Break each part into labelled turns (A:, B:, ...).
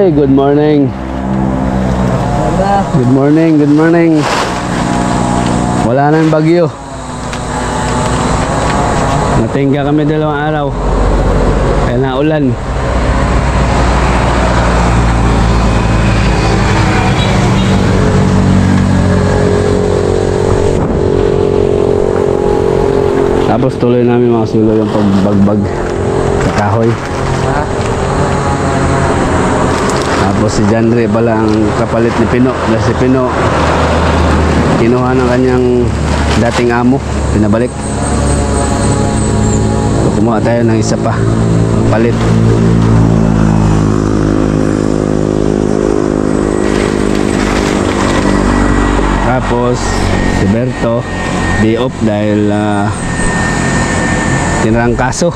A: Ay, good morning. Good morning, good morning. Wala nang bagyo. Natingga kami 2 araw. Kaya naulan. Tapos tuloy namin mga sulo yung pagbagbag sa kahoy. Tapos si Jandre pala ang kapalit ni Pino. Dahil si Pino kinuha ng kanyang dating amo, pinabalik. So, kumuha tayo ng isa pa palit. Tapos si Berto day off dahil tinarang kaso.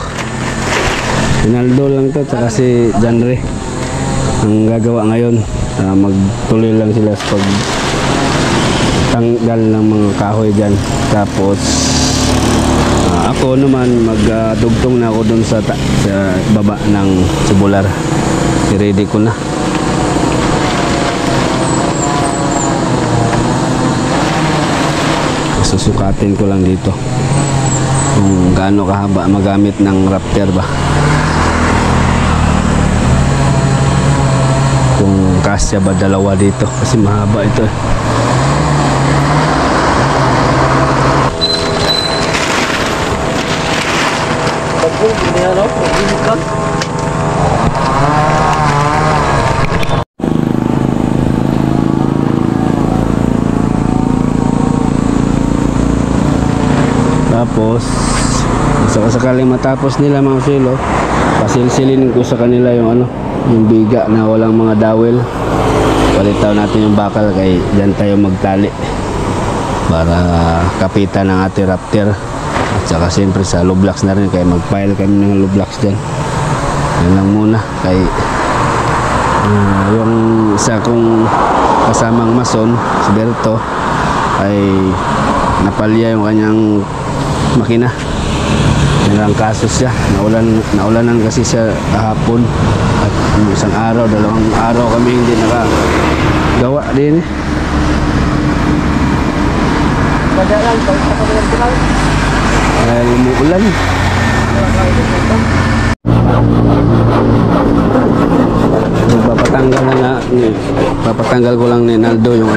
A: Pinaldo lang to, tsaka si Jandre ang gagawa ngayon. Magtuloy lang sila sa pagtanggal ng mga kahoy dyan. Tapos ako naman magdugtong na ako dun sa baba ng tubular. I-ready ko na. Susukatin ko lang dito kung gaano kahaba magamit ng rafter ba, kung kasya ba 2 dito kasi mahaba ito. Tapos sakaling matapos nila mga silo, pasilsilin ko sa kanila yung yung biga na walang mga dowel. Palitaw natin yung bakal, kay dyan tayo magtali para kapitan ng ating rafter. At saka siyempre sa low blocks na rin, kaya mag-pile kami ng low blocks dyan. Yan lang muna, kay yung isa kong kasamang mason, si Berto, ay napalya yung kanyang makina. Nilang kaso siya, naulanan kasi siya kahapon at isang araw, 2 araw kami hindi nakagawa din. Dahil umuulan. Papatanggal ko lang ni Naldo yung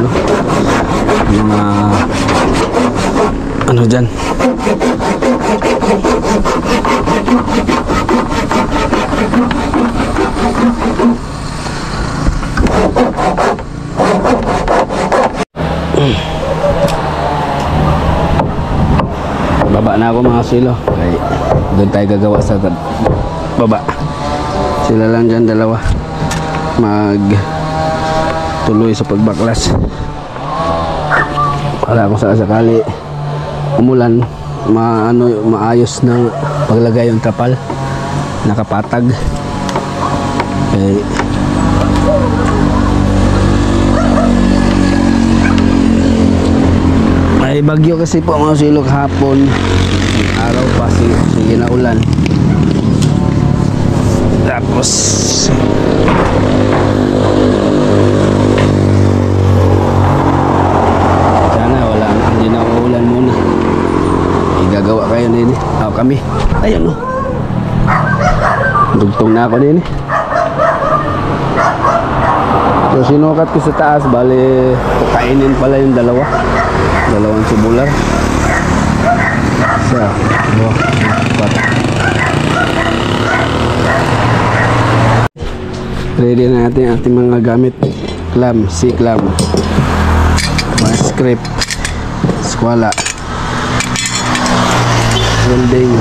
A: ano dyan. Baba na ako mga silo, kaya doon tayo gagawa sa baba. Sila lang dyan 2 mag tuloy sa pagbaklas para kung sakali umulan, maayos na paglagay yung trapal, nakapatag. Okay. Ay bagyo kasi po mga silo kahapon, araw pa sige na ulan. Tapos hindi na uulan muna. Igagawa kayo nini. Kami. Ayun o. Dugtong na ako nini. So sinukat ko sa taas. Bali kainin pala yung 2 tubular. Isa 2 4. Ready na natin ang ating mga gamit. Clam, C-clam, mga script, skwala, welding.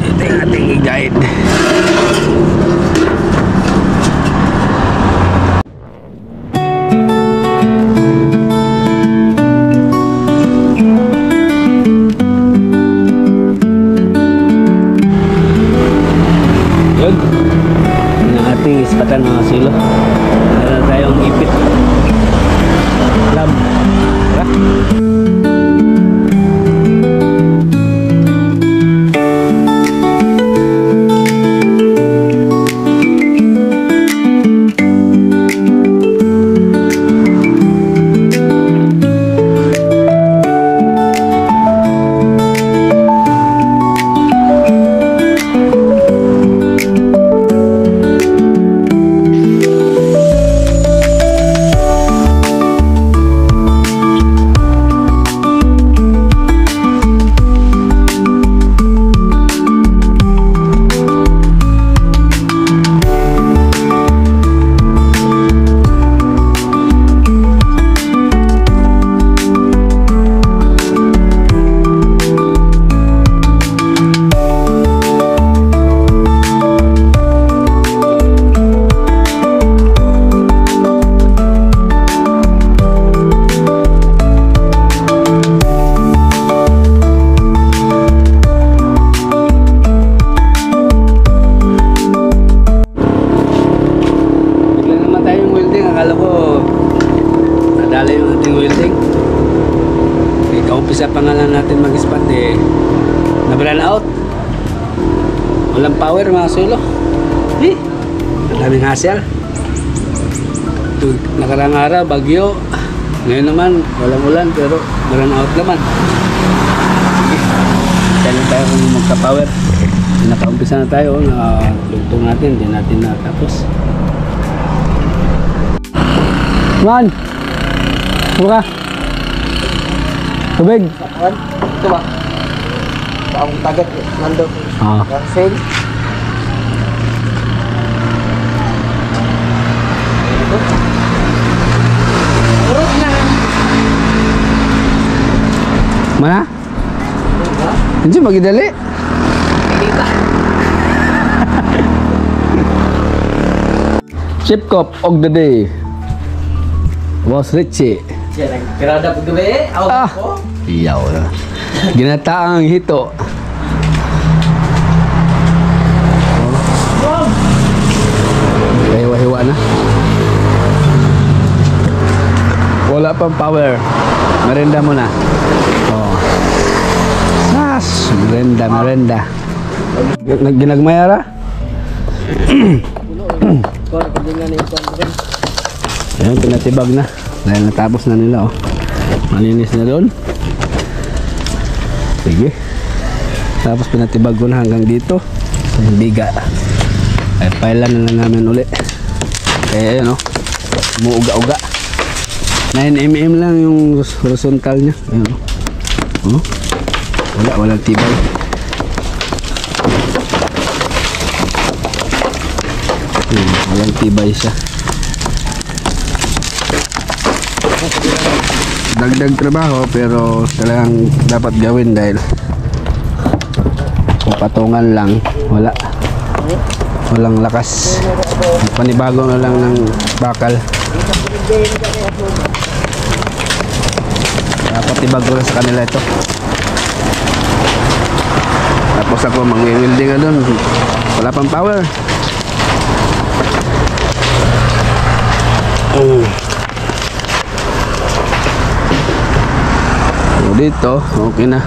A: Ito yung ating i-guide. akala ko nadali yung ating welding. Kaumpisa pa nga lang natin mag-spot eh, na-burn out. Walang power mga sulo. Ang daming hassle. Nakarang araw, bagyo. Ngayon naman, walang ulan pero burn out naman. Sige, tayo lang tayo kung magka-power. Nakaumpisa na tayo, nakalugtong natin, hindi natin natapos. Man! Buka! Tubig!
B: Ito ba? Ang tagat nandun. Ang sale.
A: Mana? Hindi magidali. Chip Cup of the day. Boss Richie.
B: Pirada po gabi.
A: Ah, iyaw na. Ginataang hito. Hiwa-hiwa na. Wala pang power. Merenda muna. Oh. Sas, merenda. Ginagmayara? Ayan, pinatibag na. Dahil natapos na nila, oh. Malinis na doon. Sige. Tapos pinatibag ko na hanggang dito. Yung biga. Ay, pailan na lang namin uli. Kaya ayun, oh. Muuga-uga. 9mm lang yung horizontal niya. Ayun, oh. Oh. Walang tibay. Walang tibay siya. Dagdag trabaho pero talagang dapat gawin dahil kung patungan lang walang lakas. Panibago na lang ng bakal. Dapat ibago na sa kanila ito. Tapos ako mag-welding na doon, wala pang power. Dito, okay na.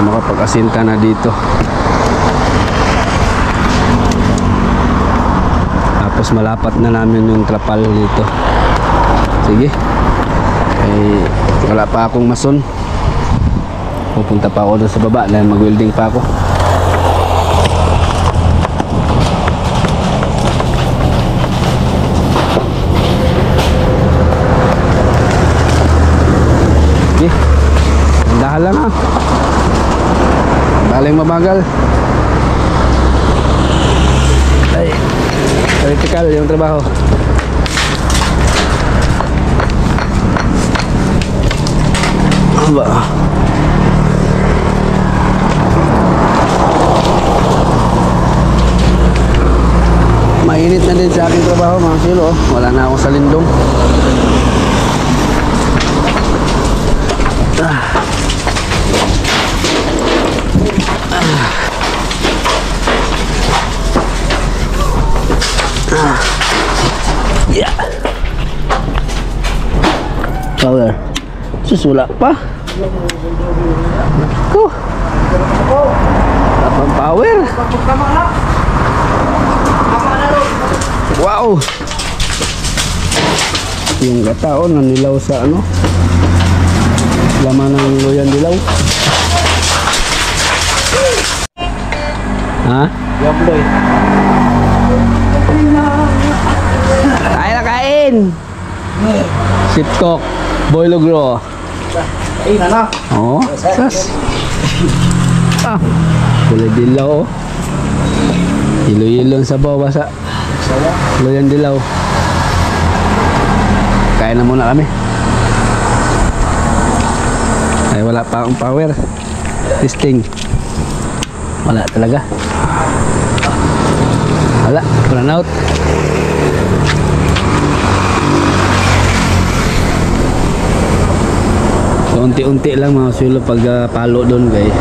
A: Makapag-asinta na dito. Tapos malapat na namin yung trapal dito. Sige. Eh, wala pa akong mason. Pupunta pa ako doon sa baba dahil mag-welding pa ako. Okay. Dahan lang, ha. Baling mabagal. Ay, vertical yung trabaho. Aba. Mainit na din sa aking trabaho, mga silo. Wala na akong salindong. Yeah. Power. Susula pa. Ko. Tapang power. Wow. Yung gataon na nilaw sa ano. Laman ng loyan dilaw. Ha?
B: Yabloy.
A: Kain na kain! Sipkok, boy logro.
B: Ay, nana.
A: Oo, sas. Ah, kulay dilaw. Ilo-ilo sa bawah sa loyan dilaw. Kain na muna kami. Ay, wala pa akong power. Testing. Wala talaga. Wala, run out. So, unti-unti lang mga sulo pag palo doon guys.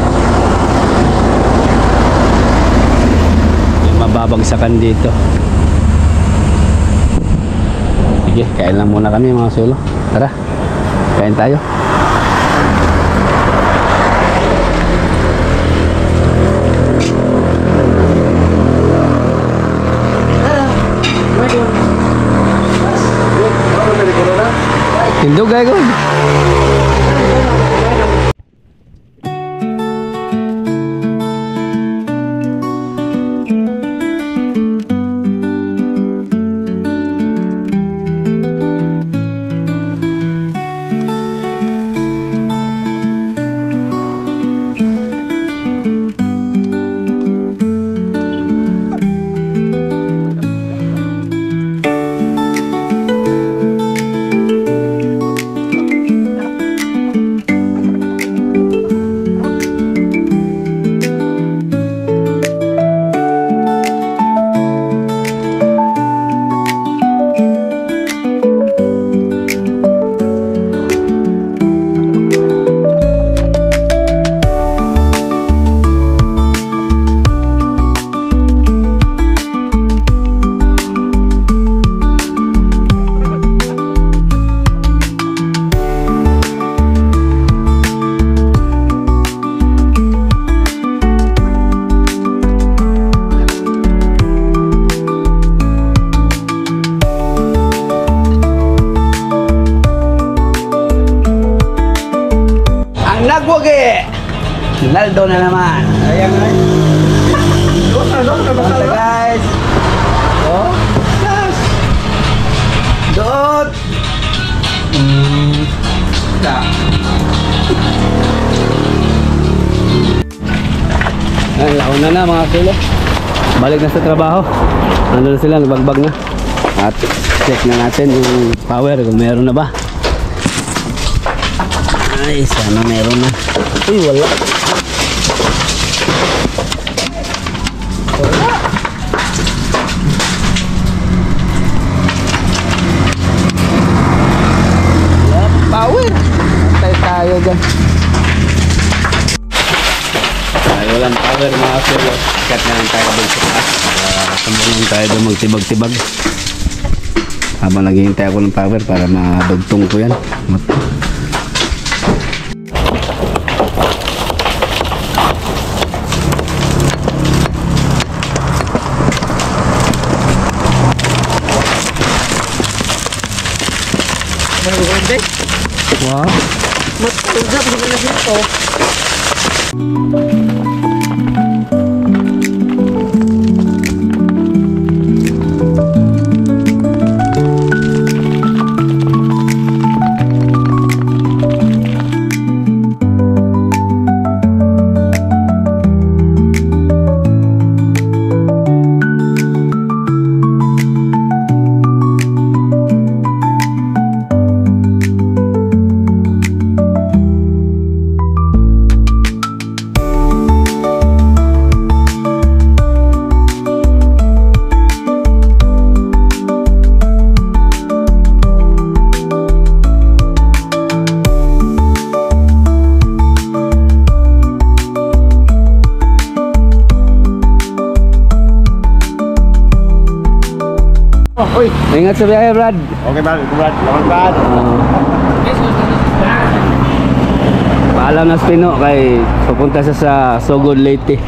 A: nababagsakan dito. Sige, kain lang muna kami mga sulo. Tara, kain tayo. Tindog ay gud. Nagwagi! Naldo na naman. Ayan na. Basta guys. Oh. Yes. Dot. Ay, launa na mga sulo. Balik na sa trabaho. Nandun na sila, nagbagbag na. At check na natin yung power kung meron na ba. Ay, sana meron na. Uy, wala. Wala. Wala power. Tayo dyan. Ay, walang power mga sulo. Cut na lang tayo doon sa taas. Tumulong tayo doon magtibag-tibag. Habang naghihintay ako ng power para madugtong ko yan. Wow.
B: Matulog na lang dito.
A: Uy, ingat sa biyahe, Brad.
C: Okay, Brad. Selamat, Brad.
A: Paalam na Spino kay pupunta siya sa Sogod Leyte.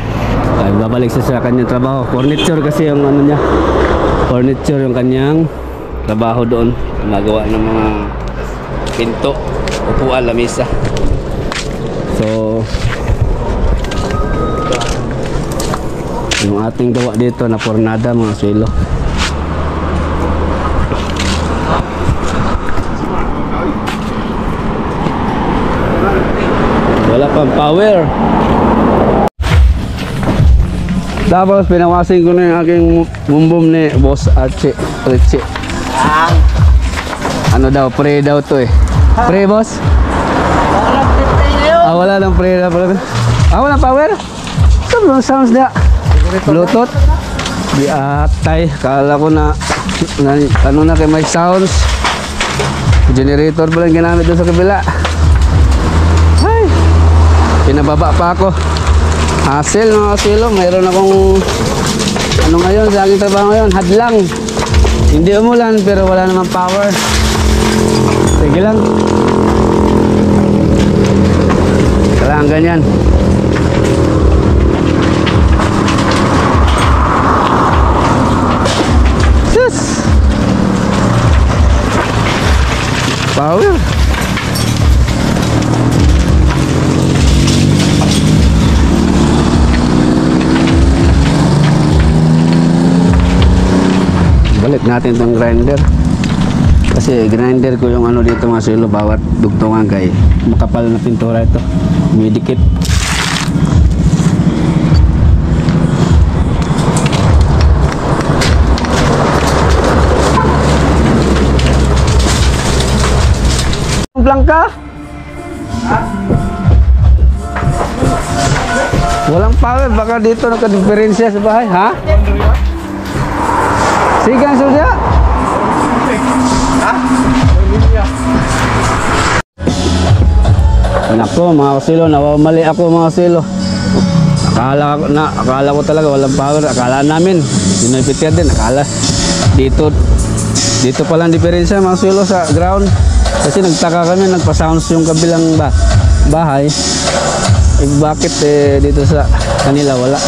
A: Ay babalik siya sa kanyang trabaho. Furniture kasi yung ano niya. Furniture yung kanyang trabaho doon. Magawa ng mga pinto, upuan, lamesa. So yung ating gawa dito na pornada mga swelo. Wala pang power. Tapos pinawasin ko na yung aking bumbum ni Boss Archie Richie. Ano daw, pre daw to eh. Pre boss? Wala lang pre na pala. Wala power? Sounds na Bluetooth. Di atay. Kala ko na ano na kay may sounds. Generator pa lang ginamit doon sa kabila. Pinababa pa ako. Hassle mga kasilo. Mayroon akong ano ngayon, sa aking trabaho ngayon, hadlang. Hindi umulan pero wala namang power. Sige lang. Kailangan ganyan. Sus! Power. Balik natin tong grinder. Kasi grinder ko yung ano dito mga silo, bawat dugtungan kay makapal na pintura ito. Medikit. Blanca? Walang power, baka dito nagka-diferensya sa bahay, ha? Sigang sudah. Nako mga kasilo, nawamali ako mga kasilo. Akala ko talaga walang power. Akala namin sinipitya din. Akala dito palang diferensya mga kasilo sa ground. Kasi nagtaka kami, nagpa-sounds yung kabilang bahay. Bakit dito sa kanila wala?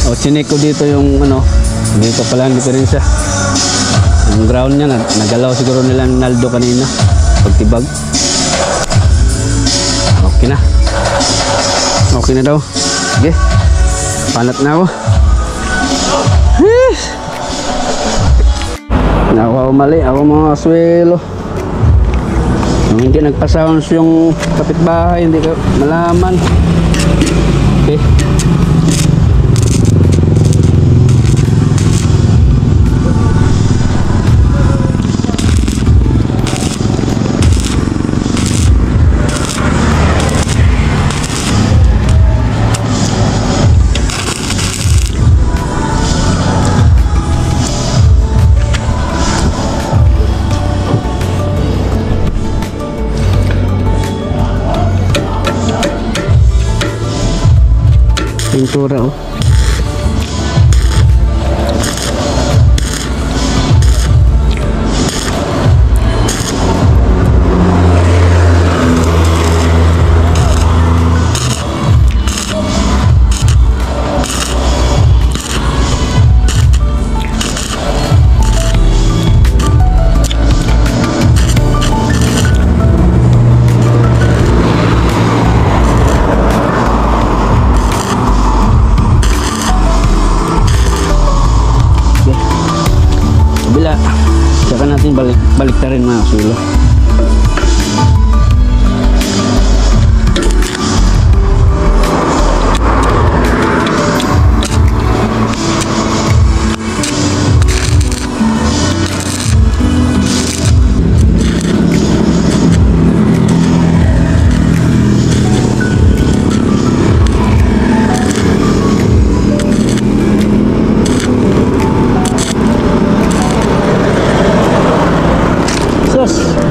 A: O chinik ko dito yung ano, dito pala ang diferensya. Yung ground niya, nagalaw siguro nila Naldo kanina. Pagtibag. Okay na. Okay na daw. Sige. Panat na ako. Ako mali. Ako mga swelo. Yung hindi nagpa-sounds yung kapitbahay, hindi ko malaman. Okay. Pintura oh. Saka natin balik na rin mga sulo.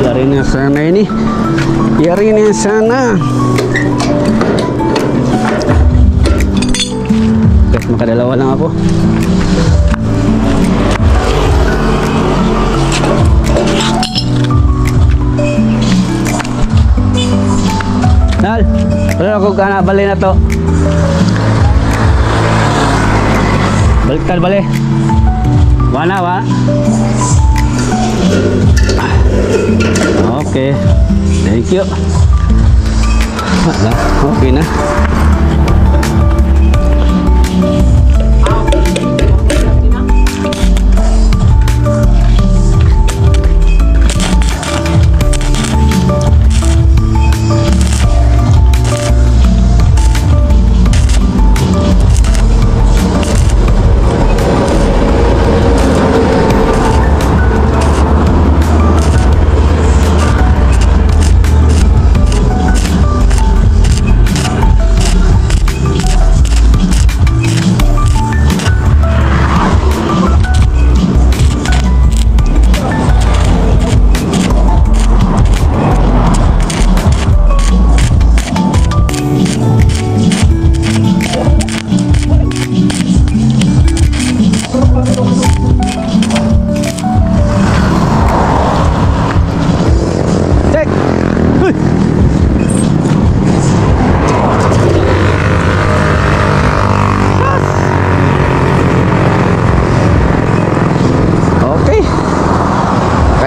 A: Yari na sana ini. Yari na sana. Guys, makadalawa lang ako. Nal, wala ako kana bali na to. Baliktad bali. Wana wa. Okay, thank you. Okay na.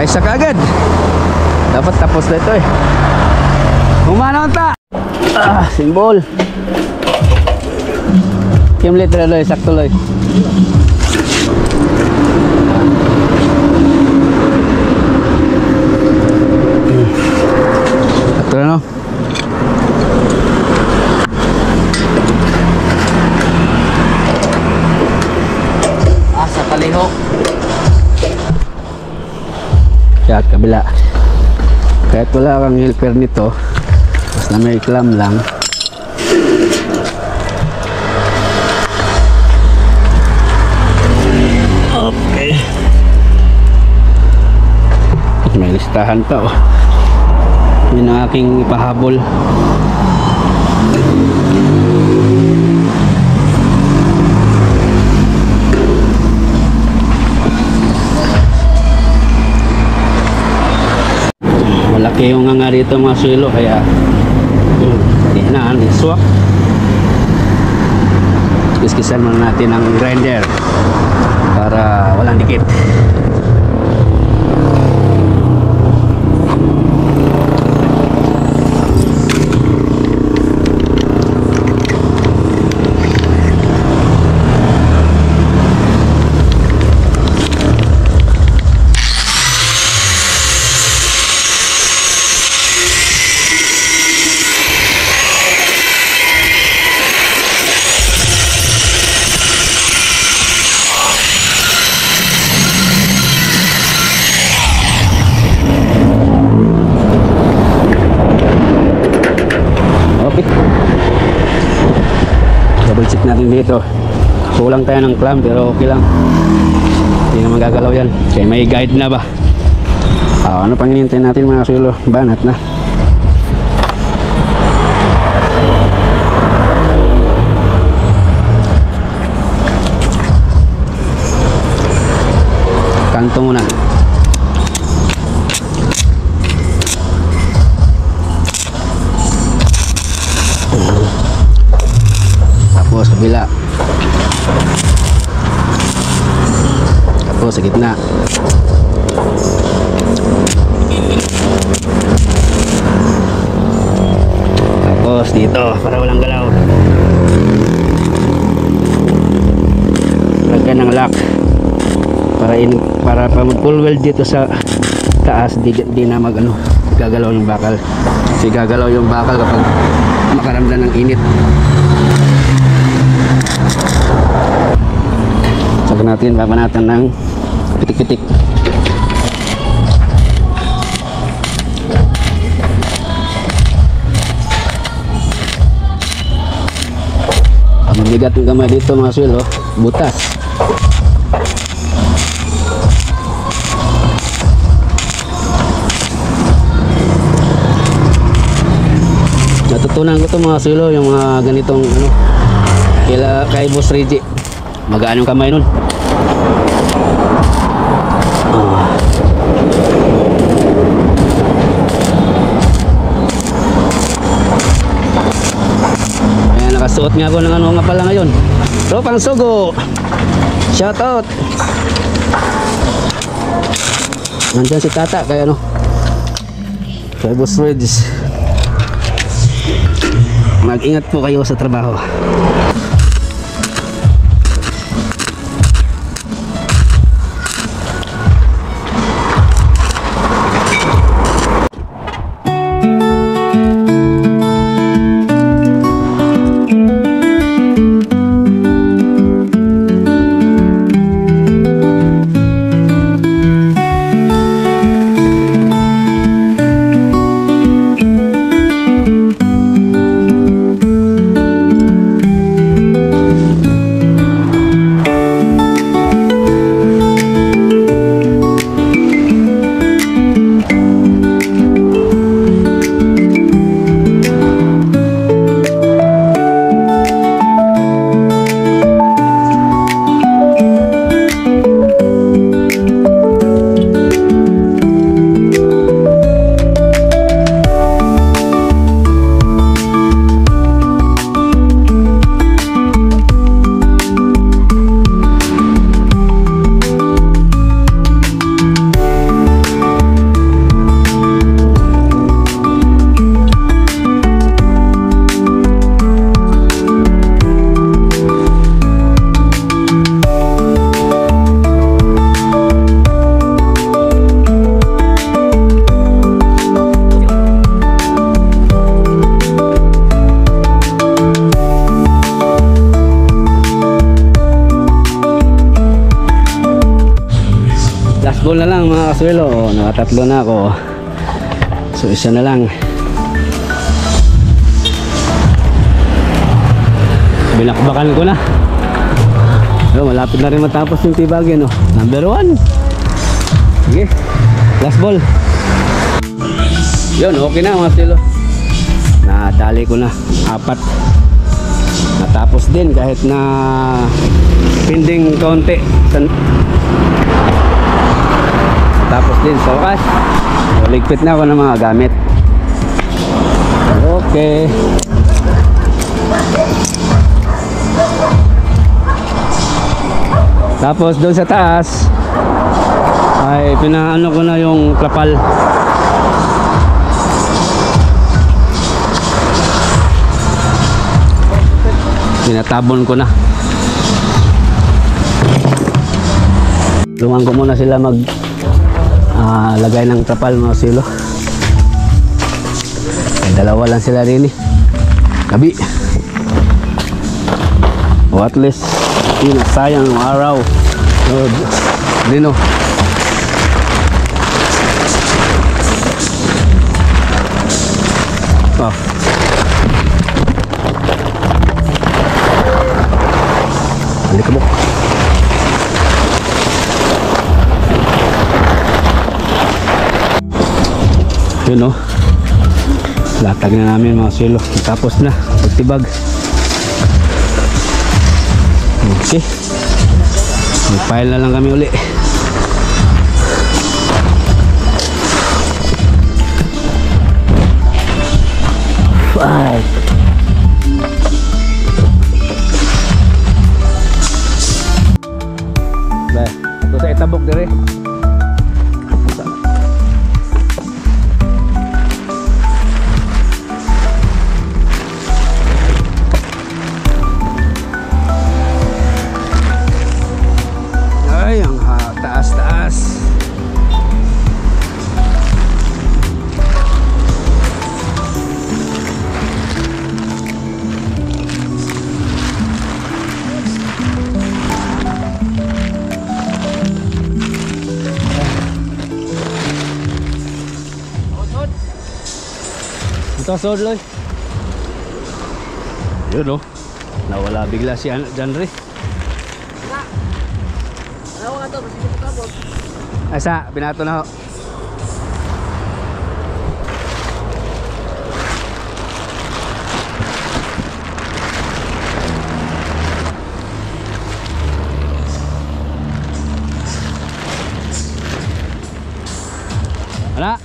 A: Isa kagad. Dapat tapos na ito eh. Humanaw ta. Simbol. Kim litra loy, sakto loy. Sakto na no.
B: Sa kalihok.
A: Kaya kabila. Kahit wala kang helper nito, basta may clam lang. Okay. May listahan pa oh. Yun ang aking ipahabol. Malaki yung nga dito mga suelo kaya hindi na swak. Kiskisan muna natin ang grinder para walang dikit. Double check natin dito. Kulang tayo ng clamp pero okay lang. Hindi naman gagalaw yan. Kaya may guide na ba? Ano pang hinihintay natin mga suelo? Banat na. Kanto muna. Tapos kabila. Tapos sa gitna. Tapos dito para walang galaw. Lagyan ng lock para pa mag-pull weld dito sa taas, di na gagalaw yung bakal. Kasi gagalaw yung bakal kapag makaramdam ng init. Saka natin babanatan ng pitik-pitik. Ang mabigat ng gamay dito mga suelo, butas. Natutunan ko to mga suelo, yung mga ganitong kay Boss Reggie. Magaan yung kamay nun. Ayan, nakasuot nga ako ng nga pala ngayon. Tropang Sugo. Shout out. Nandyan si Tata kay kay Boss Reggie. Mag-ingat po kayo sa trabaho. last ball na lang mga kaswelo. O, nakatatlo na ako. So isa na lang. Binakbakan ko na. So, malapit na rin matapos yung tibagin. No? Number 1. Sige. Last ball. Yun, okay na mga kaswelo. Nadali ko na 4. Natapos din kahit na pending konti. Natapos din sa wakas. So, ligpit na ako ng mga gamit. Okay. Tapos doon sa taas ay pinaano ko na yung klapal. Tinatabon ko na. Tulungan ko muna sila mag lagay ng trapal mga silo. Dalawa lang sila rin eh. Gabi. O at least sayang ang araw. Dino. Oh. Alikabok. Yun o. Latag na namin mga silo. Tapos na. Pagtibag. Okay. Mag-file na lang kami uli. Five. Ito sa itabok dire. Ay, ang taas-taas. Ito, Sodloy. Yun o. Nawala bigla si Janre. Asa, binato na ho. Ala.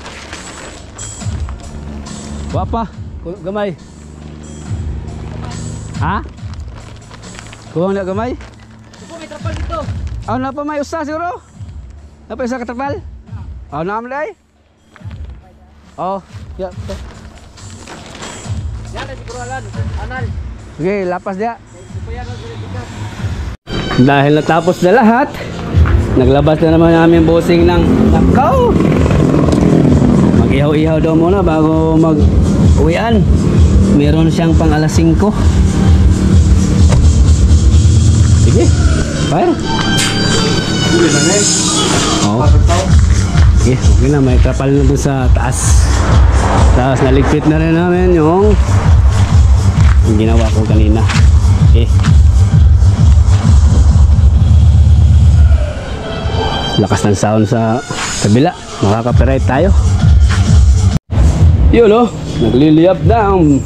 A: Wapa, gamay. Ha? Kuha na gamay?
B: Supo, may trapal dito.
A: Oh, na pa may usa siguro? Na pa isa katrapal? Oh, naam day? Oh, ya.
B: Yan, siguro anal.
A: Sige, lapas dia.
B: Supayan ang verifikat.
A: Dahil natapos na lahat, naglabas na naman namin bossing ng nakaw. Mag-ihaw-ihaw daw muna bago mag-uwian. Meron siyang pang alas 5. Sige, fire.
C: Huli na na eh.
A: Oo.
C: Pasok.
A: Okay, okay na, may trapal na doon sa taas. Tapos naligpit na rin namin yung ginawa ko kanina. Okay. Lakas ng sound sa kabila. Makaka-copyright tayo. Yun o, nagliliyap na ang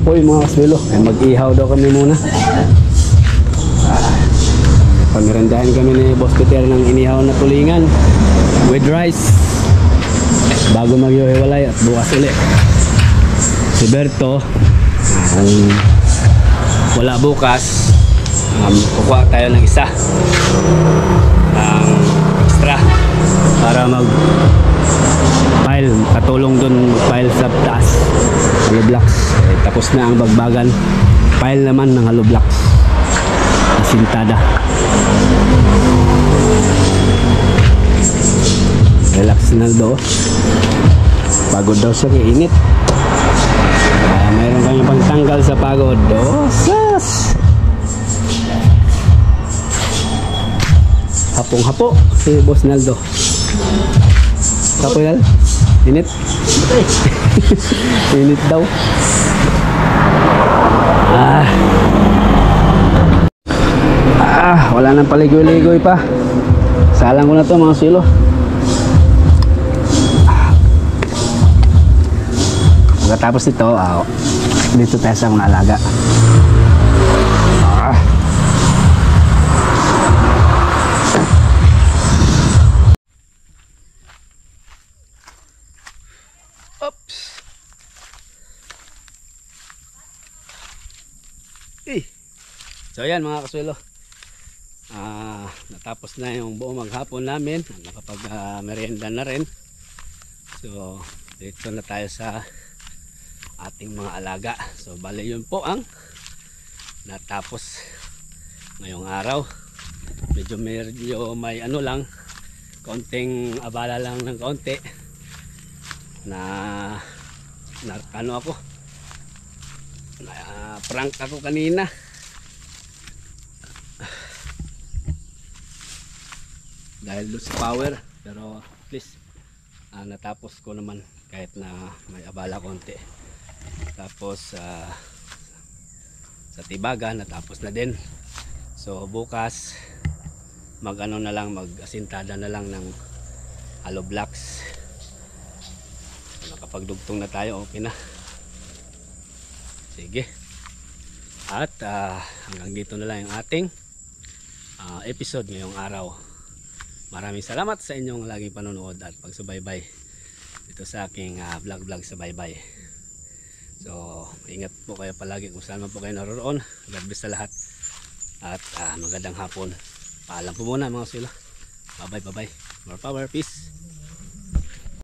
A: apoy mga kaswelo. Mag-ihaw daw kami muna. Pamirandahan kami ni Boss Peter ng inihaw na tulingan with rice bago maghiwalay at bukas ulit. Si Berto wala bukas, kukuha tayo ng isa ng extra para mag pile, katulong dun pile sa taas hollow blocks. Tapos na ang bagbagan, pile naman ng hollow blocks asintada. Relax na do. Pagod daw siya kay init. Mayroon kami pangtanggal sa pagod. Dosas! Hapong-hapo si Boss Naldo. Tapo yan? Init? Init daw. Wala nang paligoy-ligoy pa. Salang ko na to mga silo. Pagkatapos nito, dito tayo sa mga alaga. Oops. So ayan mga kaswelo, natapos na yung buong maghapon namin. Nakapag merienda na rin. So dito na tayo sa ating mga alaga. So bali yun po ang natapos ngayong araw. Medyo may ano lang, konting abala lang ng konti na ano ako, prank ako kanina. Dahil doon sa power, pero at least natapos ko naman kahit na may abala konti. Tapos sa tibaga natapos na din. So bukas mag-ano na lang, mag-asintada na lang ng hollow blocks. Nakapagdugtong na tayo, okay na. Sige. At hanggang dito na lang yung ating episode ngayong araw. Maraming salamat sa inyong laging panonood at pagsubaybay dito sa aking vlog sa baybay. So ingat po kayo palagi kung saan man po kayo naroon. God bless sa lahat at magandang hapon. Paalam po muna mga sila. Bye bye. More power, peace.